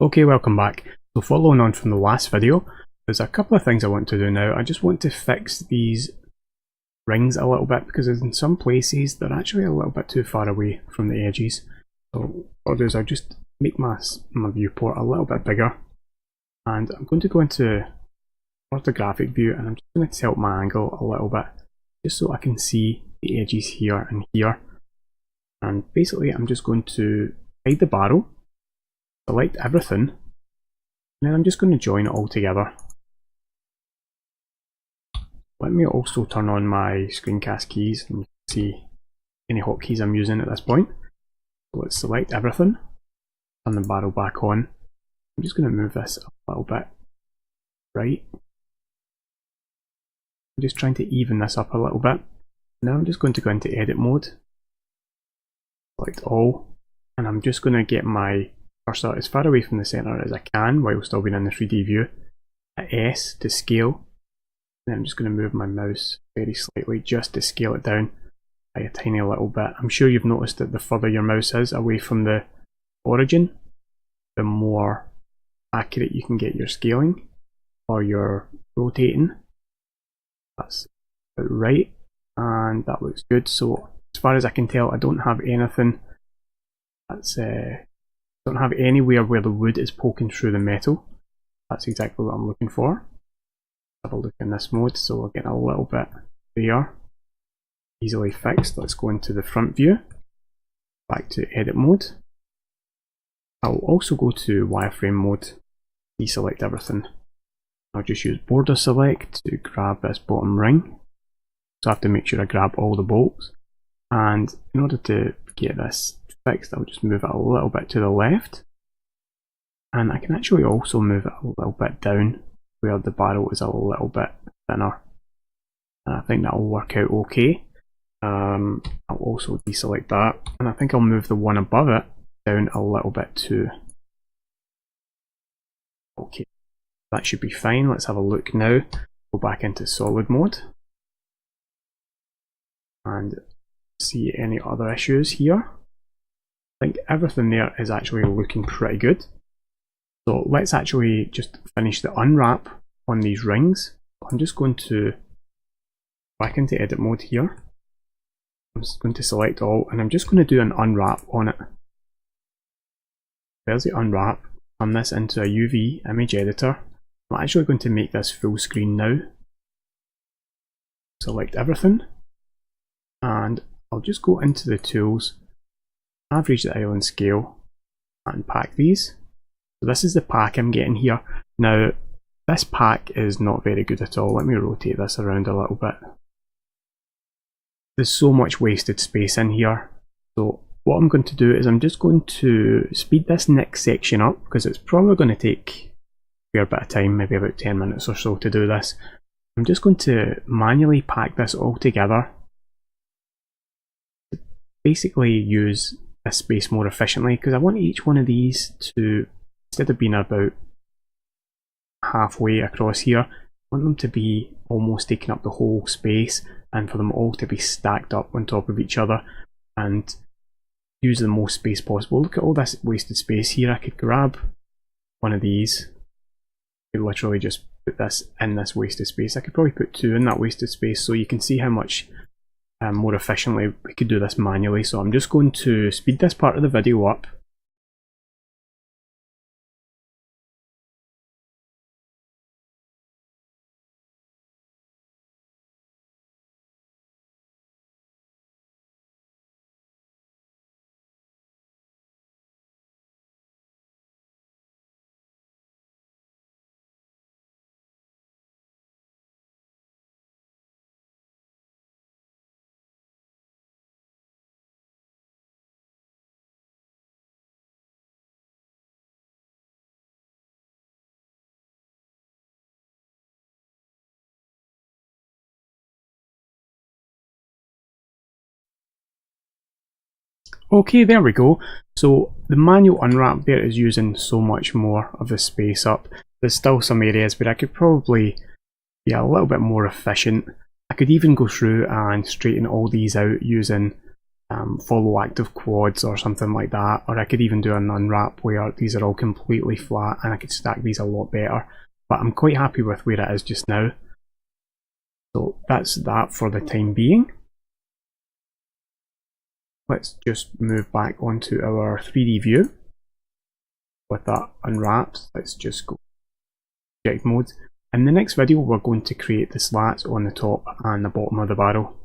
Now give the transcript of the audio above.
Okay, welcome back. So following on from the last video, there's a couple of things I want to do now. I just want to fix these rings a little bit because in some places they're actually a little bit too far away from the edges. So what I'll do is I'll just make my viewport a little bit bigger, and I'm going to go into orthographic view and I'm just going to tilt my angle a little bit just so I can see the edges here and here. And basically I'm just going to hide the barrel, select everything, and then I'm just going to join it all together. Let me also turn on my screencast keys and you can see any hotkeys I'm using at this point. So let's select everything, turn the barrel back on. I'm just going to move this a little bit right. I'm just trying to even this up a little bit. Now I'm just going to go into edit mode, select all, and I'm just going to get my cursor as far away from the centre as I can while still being in the 3D view. Hit S to scale, and then I'm just going to move my mouse very slightly just to scale it down by a tiny little bit. I'm sure you've noticed that the further your mouse is away from the origin, the more accurate you can get your scaling or your rotating. That's about right, and that looks good. So as far as I can tell, I don't have anything that's don't have anywhere where the wood is poking through the metal. That's exactly what I'm looking for. Have a look in this mode, so we're getting a little bit there. Easily fixed. Let's go into the front view, back to edit mode. I'll also go to wireframe mode, deselect everything. I'll just use border select to grab this bottom ring. So I have to make sure I grab all the bolts. And in order to get this fixed, I'll just move it a little bit to the left. And I can actually also move it a little bit down where the barrel is a little bit thinner. And I think that will work out okay. I'll also deselect that. And I think I'll move the one above it down a little bit too. Okay. That should be fine. Let's have a look now. Go back into solid mode and see any other issues here. I think everything there is actually looking pretty good. So let's actually just finish the unwrap on these rings. I'm just going to back into edit mode here. I'm just going to select all and I'm just going to do an unwrap on it. There's the unwrap. Turn this into a UV image editor. I'm actually going to make this full screen now. Select everything and I'll just go into the tools, average the island scale and pack these. So this is the pack I'm getting here. Now this pack is not very good at all. Let me rotate this around a little bit. There's so much wasted space in here. So what I'm going to do is I'm just going to speed this next section up because it's probably going to take a fair bit of time, maybe about 10 minutes or so to do this. I'm just going to manually pack this all together to basically use this space more efficiently, because I want each one of these to, instead of being about halfway across here, I want them to be almost taking up the whole space and for them all to be stacked up on top of each other and use the most space possible. Look at all this wasted space here. I could grab one of these, I could literally just put this in this wasted space. I could probably put two in that wasted space, so you can see how much more efficiently we could do this manually. So I'm just going to speed this part of the video up. Okay, there we go. So the manual unwrap there is using so much more of the space up. There's still some areas where I could probably be a little bit more efficient. I could even go through and straighten all these out using follow active quads or something like that, or I could even do an unwrap where these are all completely flat and I could stack these a lot better, but I'm quite happy with where it is just now. So that's that for the time being. Let's just move back onto our 3D view with that unwrapped. Let's just go object mode. In the next video we're going to create the slats on the top and the bottom of the barrel.